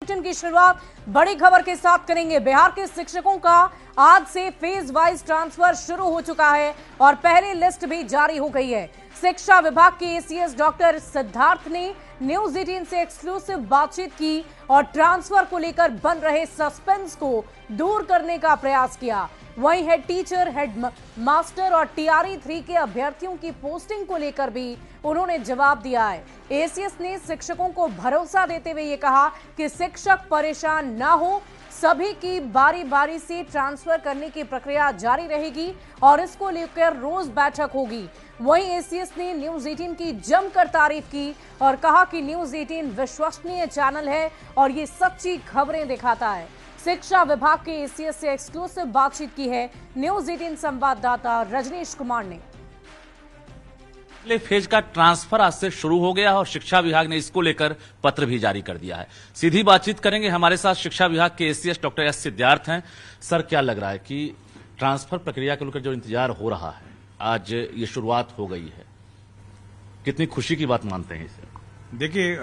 Bulletin की शुरुआत बड़ी खबर के साथ करेंगे। बिहार के शिक्षकों का आज से फेज वाइज ट्रांसफर शुरू हो चुका है और पहली लिस्ट भी जारी हो गई है। शिक्षा विभाग के एसीएस डॉक्टर सिद्धार्थ ने न्यूज 18 से एक्सक्लूसिव बातचीत की और ट्रांसफर को लेकर बन रहे सस्पेंस को दूर करने का प्रयास किया। वहीं हेड टीचर, हेड मास्टर और टीआरई 3 के अभ्यर्थियों की पोस्टिंग को लेकर भी उन्होंने जवाब दिया है। एसीएस ने शिक्षकों को भरोसा देते हुए ये कहा कि शिक्षक परेशान ना हो, सभी की बारी बारी से ट्रांसफर करने की प्रक्रिया जारी रहेगी और इसको लेकर रोज बैठक होगी। वहीं एसीएस ने न्यूज 18 की जमकर तारीफ की और कहा कि न्यूज 18 विश्वसनीय चैनल है और ये सच्ची खबरें दिखाता है। शिक्षा विभाग के एसीएस से एक्सक्लूसिव बातचीत की है न्यूज 18 संवाददाता रजनीश कुमार ने। पहले फेज का ट्रांसफर आज से शुरू हो गया और शिक्षा विभाग ने इसको लेकर पत्र भी जारी कर दिया है। सीधी बातचीत करेंगे, हमारे साथ शिक्षा विभाग के एसीएस डॉक्टर एस सिद्धार्थ हैं। सर, क्या लग रहा है कि ट्रांसफर प्रक्रिया को लेकर जो इंतजार हो रहा है, आज ये शुरुआत हो गई है, कितनी खुशी की बात मानते हैं इसे? देखिए,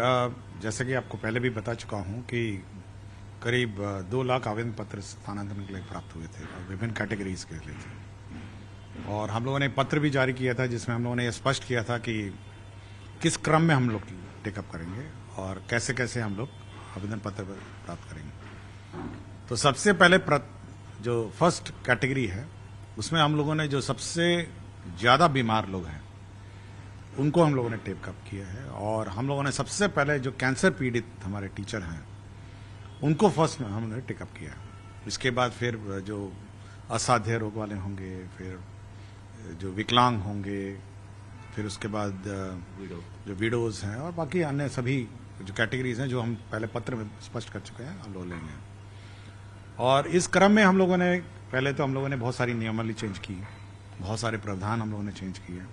जैसा कि आपको पहले भी बता चुका हूं कि करीब 2 लाख आवेदन पत्र स्थानांतरण के लिए प्राप्त हुए थे और विभिन्न कैटेगरीज के लिए थे। और हम लोगों ने पत्र भी जारी किया था जिसमें हम लोगों ने स्पष्ट किया था कि किस क्रम में हम लोग टेकअप करेंगे और कैसे कैसे हम लोग आवेदन पत्र प्राप्त करेंगे। तो सबसे पहले जो फर्स्ट कैटेगरी है उसमें हम लोगों ने जो सबसे ज्यादा बीमार लोग हैं उनको हम लोगों ने टेकअप किया है और हम लोगों ने सबसे पहले जो कैंसर पीड़ित हमारे टीचर हैं उनको फर्स्ट में हमने टेकअप किया। इसके बाद फिर जो असाध्य रोग वाले होंगे, फिर जो विकलांग होंगे, फिर उसके बाद जो विडोज हैं और बाकी अन्य सभी जो कैटेगरीज हैं जो हम पहले पत्र में स्पष्ट कर चुके हैं, हम लोग लेंगे। और इस क्रम में हम लोगों ने पहले तो हम लोगों ने बहुत सारी नियमावली चेंज की, बहुत सारे प्रावधान हम लोगों ने चेंज किए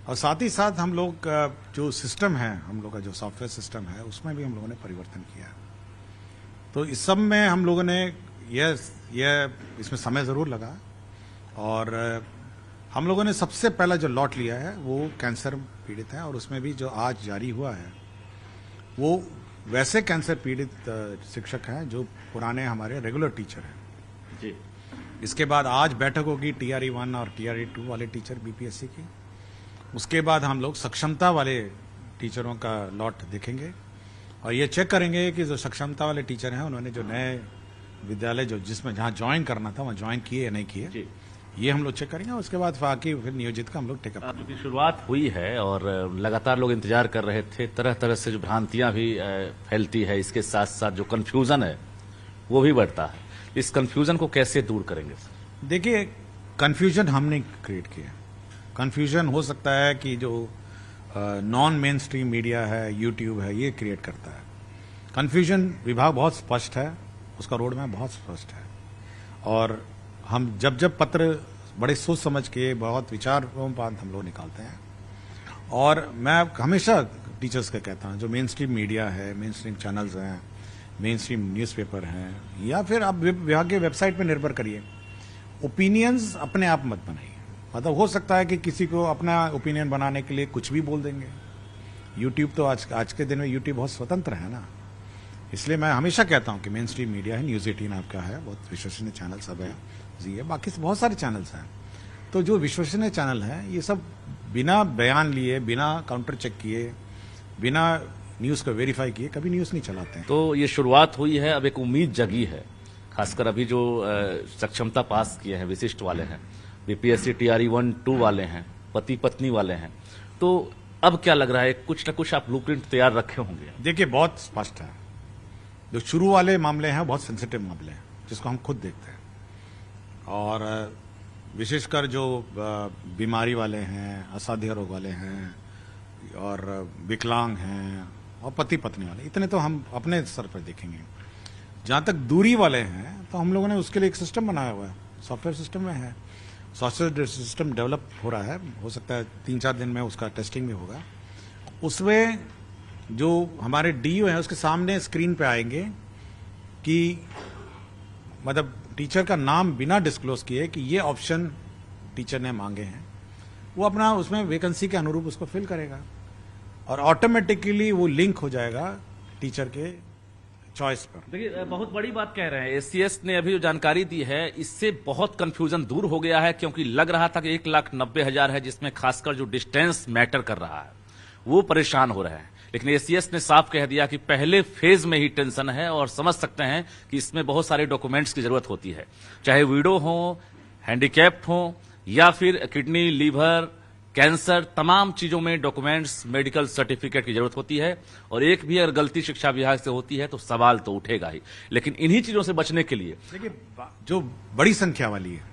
और साथ ही साथ हम लोग जो सिस्टम है, हम लोग का जो सॉफ्टवेयर सिस्टम है उसमें भी हम लोगों ने परिवर्तन किया। तो इस सब में हम लोगों ने इसमें समय जरूर लगा और हम लोगों ने सबसे पहला जो लॉट लिया है वो कैंसर पीड़ित है और उसमें भी जो आज जारी हुआ है वो वैसे कैंसर पीड़ित शिक्षक हैं जो पुराने हमारे रेगुलर टीचर हैं जी। इसके बाद आज बैठक होगी टीआरई 1 और टीआरई 2 वाले टीचर बीपीएससी की। उसके बाद हम लोग सक्षमता वाले टीचरों का लॉट देखेंगे और ये चेक करेंगे कि जो सक्षमता वाले टीचर हैं उन्होंने जो नए विद्यालय जिसमें जहां ज्वाइन करना था वहां ज्वाइन किए या नहीं किए, ये हम लोग चेक करेंगे। उसके बाद बाकी फिर नियोजित का हम लोग टेकअप करेंगे। शुरुआत हुई है और लगातार लोग इंतजार कर रहे थे, तरह तरह से जो भ्रांतियां भी फैलती है, इसके साथ साथ जो कंफ्यूजन है वो भी बढ़ता है। इस कंफ्यूजन को कैसे दूर करेंगे? देखिए, कंफ्यूजन हमने क्रिएट किया। कंफ्यूजन हो सकता है कि जो नॉन मेन स्ट्रीम मीडिया है, यूट्यूब है, ये क्रिएट करता है। कंफ्यूजन विभाग बहुत स्पष्ट है, उसका रोड मैप बहुत स्पष्ट है और हम जब पत्र बड़े सोच समझ के बहुत विचारों हम लोग निकालते हैं। और मैं हमेशा टीचर्स का कहता हूं, जो मेन स्ट्रीम मीडिया है, मेन स्ट्रीम चैनल्स हैं, मेन स्ट्रीम न्यूज़पेपर हैं या फिर आप विभाग के वेबसाइट पर निर्भर करिए, ओपिनियंस अपने आप मत बनाइए। मतलब हो सकता है कि किसी को अपना ओपिनियन बनाने के लिए कुछ भी बोल देंगे। यूट्यूब तो आज के दिन में यूट्यूब बहुत स्वतंत्र है ना, इसलिए मैं हमेशा कहता हूं कि मेन स्ट्रीम मीडिया है, न्यूज 18 आपका है, बहुत विश्वसनीय चैनल सब है जी है, बाकी बहुत सारे चैनल्स हैं। तो जो विश्वसनीय चैनल हैं ये सब बिना बयान लिए, बिना काउंटर चेक किए, बिना न्यूज को वेरीफाई किए कभी न्यूज नहीं चलाते हैं। तो ये शुरुआत हुई है, अब एक उम्मीद जगी है, खासकर अभी जो सक्षमता पास किए हैं, विशिष्ट वाले हैं, बीपीएससी टीआरई 1, 2 वाले हैं, पति पत्नी वाले हैं, तो अब क्या लग रहा है, कुछ न कुछ आप ब्लूप्रिंट तैयार रखे होंगे? देखिए, बहुत स्पष्ट है। जो शुरू वाले मामले हैं बहुत सेंसिटिव मामले हैं जिसको हम खुद देखते हैं और विशेषकर जो बीमारी वाले हैं, असाध्य रोग वाले हैं और विकलांग हैं और पति पत्नी वाले, इतने तो हम अपने स्तर पर देखेंगे। जहां तक दूरी वाले हैं तो हम लोगों ने उसके लिए एक सिस्टम बनाया हुआ है, सॉफ्टवेयर सिस्टम में है, सॉफ्टवेयर सिस्टम डेवलप हो रहा है, हो सकता है 3-4 दिन में उसका टेस्टिंग भी होगा। उसमें जो हमारे डीओ हैं उसके सामने स्क्रीन पे आएंगे कि मतलब टीचर का नाम बिना डिस्क्लोज किए कि ये ऑप्शन टीचर ने मांगे हैं, वो अपना उसमें वैकेंसी के अनुरूप उसको फिल करेगा और ऑटोमेटिकली वो लिंक हो जाएगा टीचर के चॉइस पर। देखिए, बहुत बड़ी बात कह रहे हैं। एसीएस ने अभी जो जानकारी दी है इससे बहुत कंफ्यूजन दूर हो गया है, क्योंकि लग रहा था कि 1,90,000 है, जिसमें खासकर जो डिस्टेंस मैटर कर रहा है वो परेशान हो रहे हैं। लेकिन एसीएस ने साफ कह दिया कि पहले फेज में ही टेंशन है, और समझ सकते हैं कि इसमें बहुत सारे डॉक्यूमेंट्स की जरूरत होती है, चाहे विडो हो, हैंडीकैप्ड हो, या फिर किडनी, लीवर, कैंसर, तमाम चीजों में डॉक्यूमेंट्स, मेडिकल सर्टिफिकेट की जरूरत होती है। और एक भी अगर गलती शिक्षा विभाग से होती है तो सवाल तो उठेगा ही। लेकिन इन्हीं चीजों से बचने के लिए देखिए, जो बड़ी संख्या वाली है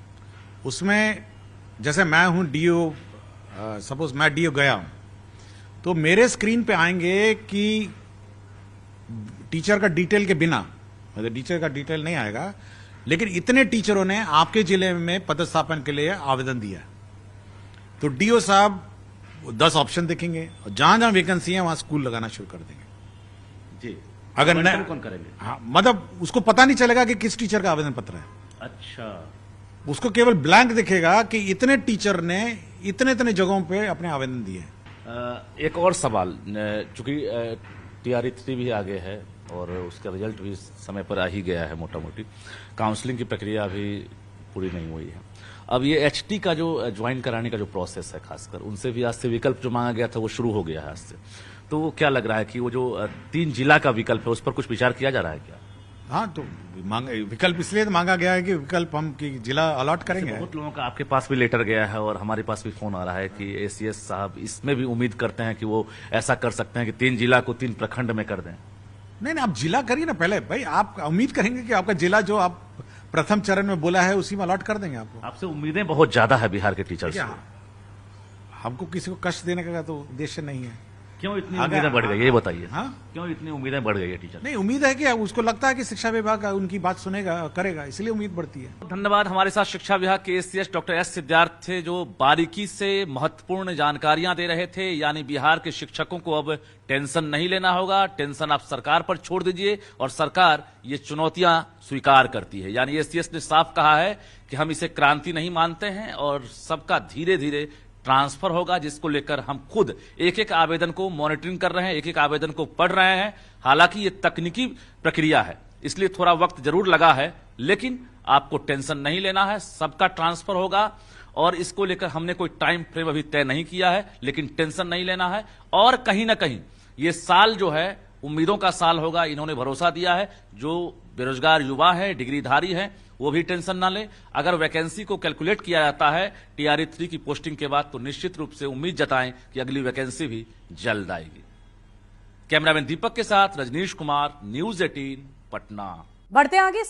उसमें, जैसे मैं हूं डीओ, सपोज मैं डीओ गया हूं, तो मेरे स्क्रीन पे आएंगे कि टीचर का डिटेल के बिना, मतलब टीचर का डिटेल नहीं आएगा, लेकिन इतने टीचरों ने आपके जिले में पदस्थापन के लिए आवेदन दिया, तो डीओ साहब 10 ऑप्शन देखेंगे और जहां जहां वैकेंसी है वहां स्कूल लगाना शुरू कर देंगे जी। अगर नहीं, कौन करेंगे? हाँ, मतलब उसको पता नहीं चलेगा कि किस टीचर का आवेदन पत्र है। अच्छा, उसको केवल ब्लैंक दिखेगा कि इतने टीचर ने इतने इतने जगहों पे अपने आवेदन दिए। एक और सवाल, चूंकि TRE-3 भी आगे है और उसका रिजल्ट भी समय पर आ ही गया है, मोटा मोटी काउंसलिंग की प्रक्रिया अभी पूरी नहीं हुई है। अब ये HT का जो ज्वाइन कराने का जो प्रोसेस है, खासकर उनसे भी आज से विकल्प जो मांगा गया था वो शुरू हो गया है आज से। तो वो क्या लग रहा है कि वो जो 3 जिला का विकल्प है उस पर कुछ विचार किया जा रहा है क्या? हाँ, तो विकल्प इसलिए तो मांगा गया है कि विकल्प हम कि जिला अलॉट करेंगे। बहुत लोगों का आपके पास भी लेटर गया है और हमारे पास भी फोन आ रहा है कि एसीएस साहब इसमें भी उम्मीद करते हैं कि वो ऐसा कर सकते हैं कि 3 जिला को 3 प्रखंड में कर दें। नहीं, आप जिला करिए ना पहले भाई। आप उम्मीद करेंगे कि आपका जिला जो आप प्रथम चरण में बोला है उसी में अलॉट कर देंगे आपको। आपसे उम्मीदें बहुत ज्यादा है बिहार के टीचर्स से। हमको किसी को कष्ट देने का तो उद्देश्य नहीं है। क्यों इतनी उम्मीदें बढ़ गई, ये बताइए। हाँ, क्यों इतनी उम्मीदें बढ़ गई है टीचर? नहीं, उम्मीद है कि उसको लगता है कि शिक्षा विभाग उनकी बात सुनेगा, करेगा, इसलिए उम्मीद बढ़ती है। धन्यवाद। हमारे साथ शिक्षा विभाग के एसीएस डॉक्टर एस सिद्धार्थ थे, जो बारीकी से महत्वपूर्ण जानकारियां दे रहे थे। यानी बिहार के शिक्षकों को अब टेंशन नहीं लेना होगा, टेंशन आप सरकार पर छोड़ दीजिए और सरकार ये चुनौतियां स्वीकार करती है। यानी एसीएस ने साफ कहा है कि हम इसे क्रांति नहीं मानते हैं और सबका धीरे धीरे ट्रांसफर होगा, जिसको लेकर हम खुद एक एक आवेदन को मॉनिटरिंग कर रहे हैं, एक एक आवेदन को पढ़ रहे हैं। हालांकि ये तकनीकी प्रक्रिया है, इसलिए थोड़ा वक्त जरूर लगा है, लेकिन आपको टेंशन नहीं लेना है, सबका ट्रांसफर होगा। और इसको लेकर हमने कोई टाइम फ्रेम अभी तय नहीं किया है, लेकिन टेंशन नहीं लेना है। और कहीं ना कहीं ये साल जो है उम्मीदों का साल होगा, इन्होंने भरोसा दिया है। जो बेरोजगार युवा है, डिग्रीधारी है, वो भी टेंशन ना ले। अगर वैकेंसी को कैलकुलेट किया जाता है TRE-3 की पोस्टिंग के बाद, तो निश्चित रूप से उम्मीद जताएं कि अगली वैकेंसी भी जल्द आएगी। कैमरामैन दीपक के साथ रजनीश कुमार, News 18 पटना। बढ़ते आगे।